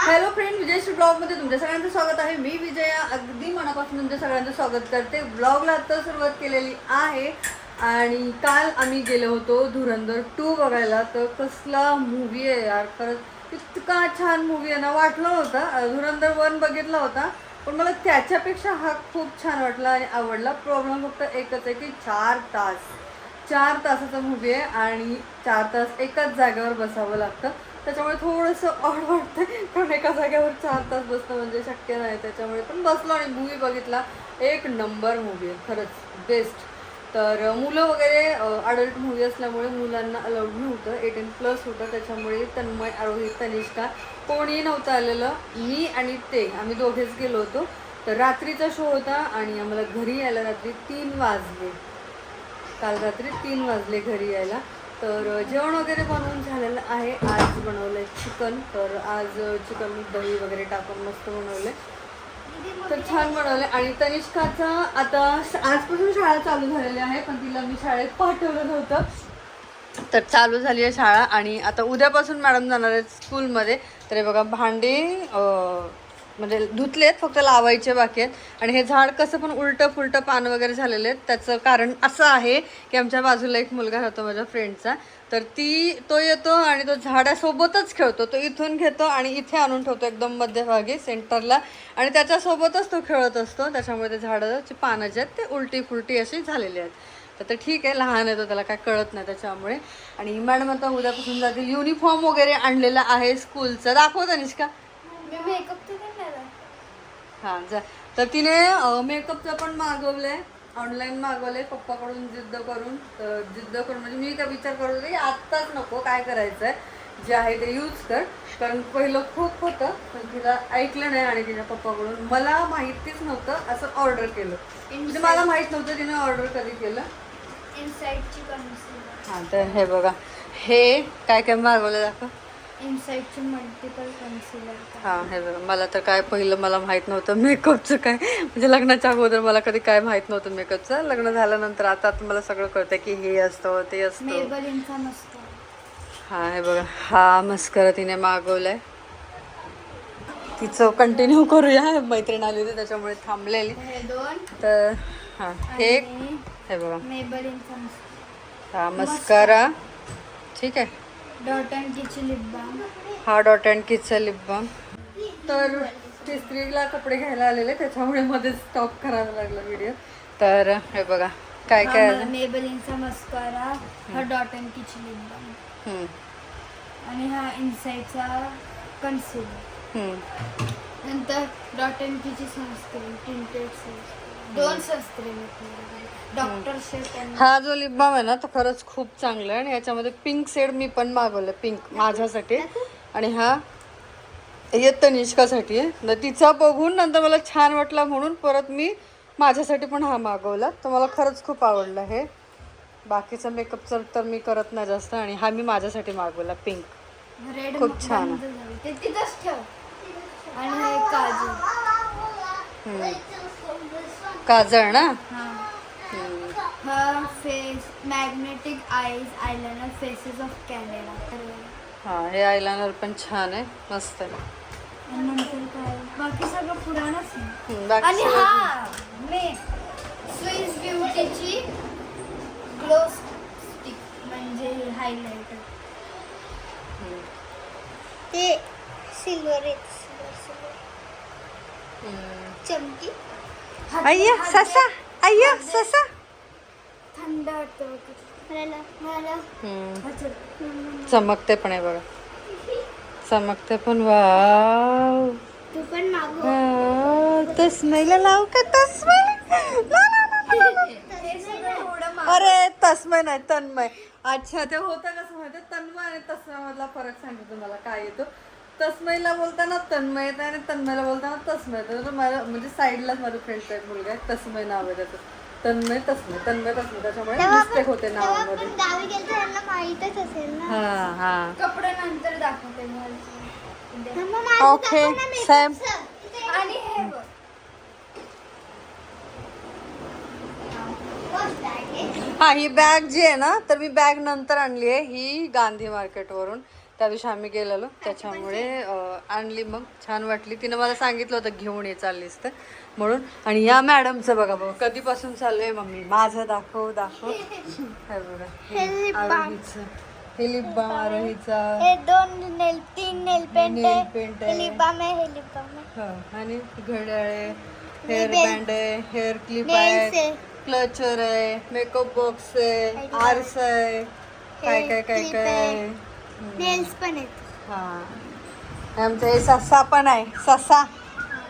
Hello friend, विजयश्री ब्लॉगमध्ये तुमच्या सगळ्यांचं स्वागत आहे. मी विजया अगदी मनापासून तुमच्या सगळ्यांचं स्वागत करते. ब्लॉगला आता सुरुवात केलेली आहे आणि काल आम्ही गेलो होतो धुरंधर 2 बघायला. तर कसला मूवी आहे यार, खरंच इतका छान मूवी आहे ना. वाटलं होतं धुरंधर 1 बघितला होता, पण मला त्याच्यापेक्षा हा खूप छान वाटला आणि आवडला. प्रॉब्लेम फक्त एकच आहे की 4 तासाचा मूवी आहे आणि 4 तास एकाच जागेवर बसावं लागतं. त्याच्यामुळे थोडंसं ऑड वाटतं, कारण एका जागेवर 4 तास बसणं म्हणजे शक्य नाही. त्याच्यामुळे पण बसलो आणि मूवी बघितला. एक नंबर मूवी आहे, खरंच बेस्ट. तर मुलं वगैरे अडल्ट मूवी असल्यामुळे मुलांना अलाउड नव्हतं, 18+ होतं. त्याच्यामुळे तन्मय, आरोहित, तनिष्का कोणी नव्हतं आलेलं. मी आणि आम्ही दोघेच गेलो होतो. तर रात्रीचा शो होता आणि आम्हाला घरी यायला रात्री 3 वाजले. काल रात्री 3 वाजले घरी यायला. तर जेवण वगैरे बनवून झालेलं आहे. आज बनवलं आहे चिकन. तर आज चिकन दही वगैरे टाकून मस्त बनवलं आहे. तर छान बनवलं आहे. आणि तनिष्काचा आता आजपासून शाळा चालू झालेली आहे, पण तिला मी शाळेत पाठवलं नव्हतं. तर चालू झाली आहे शाळा आणि आता उद्यापासून मॅडम जाणार आहेत स्कूलमध्ये. तर हे बघा भांडी म्हणजे धुतलेत, फक्त लावायचे बाकी आहेत. आणि हे झाड कसं पण उलटं फुलटं पान वगैरे झालेले आहेत. त्याचं कारण असं आहे की आमच्या बाजूला एक मुलगा राहतो माझ्या फ्रेंडचा. तर तो येतो आणि तो झाडासोबतच खेळतो. तो इथून घेतो आणि इथे आणून ठेवतो एकदम मध्यभागी सेंटरला, आणि त्याच्यासोबतच तो खेळत असतो. त्याच्यामुळे ते झाडाची पानं जे आहेत ते उलटी फुलटी अशी झालेली आहेत. तर ठीक आहे, लहान आहे तो, त्याला काय कळत नाही त्याच्यामुळे. आणि मॅडम आता उद्यापासून जाते. युनिफॉर्म वगैरे आणलेला आहे स्कूलचा. दाखव तनिष्का. हां जा. तर तिने मेकअपचं पण मागवलंय, ऑनलाईन मागवलंय पप्पाकडून जिद्द करून. तर जिद्द करून म्हणजे मी काय विचार करत होते की आत्ताच नको, काय करायचं आहे, जे आहे ते यूज कर. कारण पहिलं खूप होतं, पण तिला ऐकलं नाही आणि तिच्या पप्पाकडून मला माहितीच नव्हतं असं ऑर्डर केलं. म्हणजे मला माहीत नव्हतं तिने ऑर्डर कधी केलं. इनसाइडची कन्सिलर. हां तर हे बघा, हे काय काय मागवलं दाखव. इनसाइडची मल्टिपल कन्सिलर. हां हे बघा, मला तर काय पहिलं मला माहीत नव्हतं मेकअपचं काय. म्हणजे लग्नाच्या अगोदर मला कधी काय माहीत नव्हतं मेकअपचं. लग्न झाल्यानंतर आता मला सगळं कळतं की हे असतं ते असतं. मेबलिनचा मस्त. हां हे बघा, हा मस्करा तिने मागवलाय. तिचं कंटिन्यू करूया, मैत्रीण आली होती त्याच्यामुळे थांबलेली. हे दोन. तर हां एक आणि हे बघा, मेबलिनचा मस्त. हा मस्कारा. ठीक आहे. डॉट अँड किची लिप बाम. हा डॉट अँड किचचा लिप बाम. तर ते स्त्रीला कपडे घ्यायला आलेले, त्याच्यामुळे मध्येच स्टॉप करायला लागला व्हिडिओ. तर हे बघा काय काय आहे. मेबलिनचा मस्कारा, हा डॉट अँड किची लिप बाम, आणि हा इनसाइडचा कन्सिलर. नंतर डॉट अँड किची सनस्क्रीन, टिंटेड सनस्क्रीन. 2 सनस्क्रीन आहेत. डॉक्टर शेफ. हा जो लिप बाम आहे ना तो खरंच खूप चांगला आहे. आणि याच्यामध्ये पिंक शेड मी पण मागवलं, पिंक माझ्यासाठी. आणि हा तनिष्कासाठी आहे. तर तिचा बघून नंतर मला छान वाटला म्हणून परत मी माझ्यासाठी पण हा मागवला. तर मला खरंच खूप आवडला हे. बाकीचं मेकअपचं तर मी करत नाही जास्त, आणि हा मी माझ्यासाठी मागवला पिंक. रेड खूप छान आहे. ते तिथंच ठेव. आणि हे काजल. काजळ ना. हा face magnetic eyes eyeliner faces of Canada. हा हे आयलाइनर पण छान आहे, मस्त आहे. आणि नंतर काय, बाकी सगळं पुराणच आहे. बाकी आणि सगळं- हा मी स्विस ब्युटीची ग्लो स्टिक, म्हणजे हायलाइटर. ते सिल्वर चमकी. अय्या ससा, अय्या ससा. थंड वाटतं मला. चमकते पण आहे बघा, चमकते पण. वाव, तू पण मागव. तस्मैला लाव का? तस्मै अरे तस्मै नाही, तन्मय. अच्छा, ते होतं कसं माहिती, तन्मय आणि तस्मय मधला फरक सांगतो तुम्हाला काय येतो. तस्मैला बोलताना तन्मय येतं आणि तन्मयला बोलताना तस्मय येतं. माझ्या म्हणजे साईडलाच माझ्या फ्रेंडचा एक मुलगा आहे, तस्मय नाव आहे त्याचं. तन्मय तस्मय, तन्मय तस्मय, त्याच्यामुळे मिस्टेक होते नावामध्ये. गावी गेलो त्यांना माहीतच असेल ना. हां हां कपडे नंतर दाखवते ओके सॅम. आणि हे बघ, हा ही बॅग जी आहे ना, तर मी बॅग नंतर आणली आहे. ही गांधी मार्केटवरून. त्या दिवशी आम्ही गेलेलो त्याच्यामुळे आणली. मग छान वाटली. तिनं मला सांगितलं होतं घेऊन ये चाललीस तर म्हणून. आणि या मॅडमचं बघा बघा कधीपासून चालू आहे मम्मी माझं दाखव दाखव. हे बघा आरोहीचं हे लिप बाम आरोहीचा. हे 3 नेल पेंट नेल पेंट हे आहे. लिप बाम आहे, हे लिप बाम आहे. हा, आणि घड्याळ आहे, हेअर बँड आहे, हेअर क्लिप आहे, क्लचर आहे, मेकअप बॉक्स आहे, आरस आहे, काय काय काय clip काय आहे. आहे. नेल्स पण आहेत. हा आमचा हे ससा पण आहे. ससा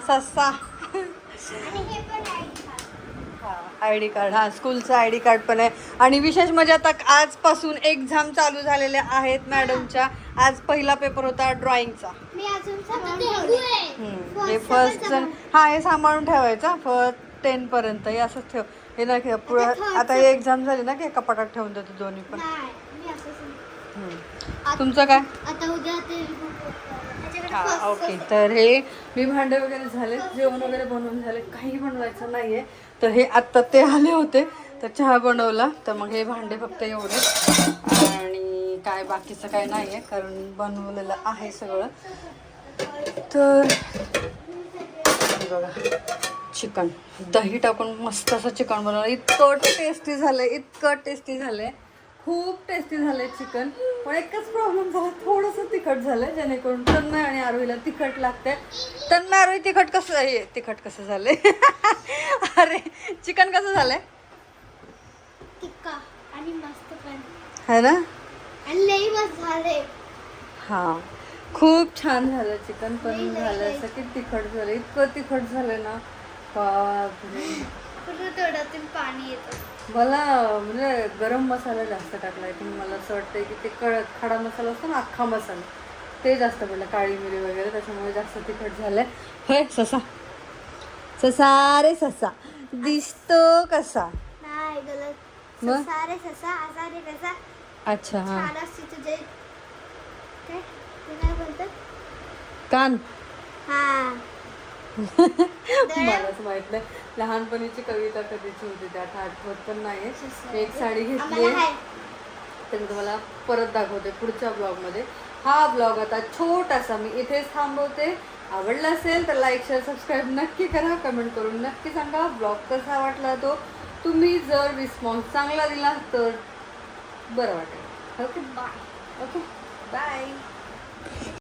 ससा आणि हे पण आहे. I D card. हा स्कूलचं आय डी कार्ड पण आहे. आणि विशेष म्हणजे आता आजपासून एक्झाम चालू झालेल्या आहेत मॅडमच्या. आज पहिला पेपर होता ड्रॉइंगचा. मी अजून सांभाळून ठेवलंय. हे फर्स्ट हा हे सांभाळून ठेवायचा फर्स्ट 10 पर्यंत हे असंच ठेव. हे ना पुढं आता हे एक्झाम झाली ना की कपाटात ठेवून देतो दोन्ही पण. नाही, मी असं सांग- तुमचं काय? आता उद्या ते त्याच्याकडे हा first ओके. तर हे मी भांडे वगैरे झाले, जेवण वगैरे बनवून झाले, काही बनवायचं नाहीये. तर हे आत्ता ते आले होते तर चहा बनवला. तर मग हे भांडे फक्त एवढे आणि काय बाकीचं काय नाही आहे कारण बनवलेलं आहे सगळं. तर हे बघा चिकन दही टाकून मस्त असं चिकन बनवलं. इतकं टेस्टी झालं, इतकं टेस्टी झालंय, खूप टेस्टी झालंय चिकन. पण एकच प्रॉब्लेम झाला, थोडंसं तिखट झालंय जेणेकरून तन्मय आणि आरोहीला तिखट लागतंय. तन्मय आरोही तिखट कसं झालंय? अरे चिकन कसं झालंय? टिक्का आणि मस्त पण है ना? आणि लई मस्त झाले. हा खूप छान झालं चिकन. पण झालं असं की तिखट झालं, इतकं तिखट झालं ना बापरे. पूर्ण तोंडातून पाणी येतं. मला म्हणजे गरम मसाला जास्त टाकलाय की मला असं वाटतंय की ते खडा मसाला असतो ना अख्खा मसाला ते जास्त पडलं, काळी मिरी वगैरे, त्याच्यामुळे जास्त तिखट झालंय. होय ससा ससा रे ससा दिसतो कसा? नाही गलत. मग? ससा रे ससा असा रे कसा अच्छा हा छान असते तुझे काय ते काय बोलतात कान. हा. मलाच माहित नाही. लहानपणीची कविता कधीची होती त्या आठवत पण नाही. मी एक साडी घेतली आम्हाला हाय. ते मी तुम्हाला परत दाखवते पुढच्या ब्लॉगमध्ये. हा ब्लॉग आता छोटासा मी इथेच थांबवते. आवडला असेल तर लाईक शेअर सबस्क्राईब नक्की करा. कमेंट करून नक्की सांगा ब्लॉग कसा वाटला तो. तुम्ही जर रिस्पॉन्स चांगला दिला तर बरं वाटेल. Okay bye. Okay bye.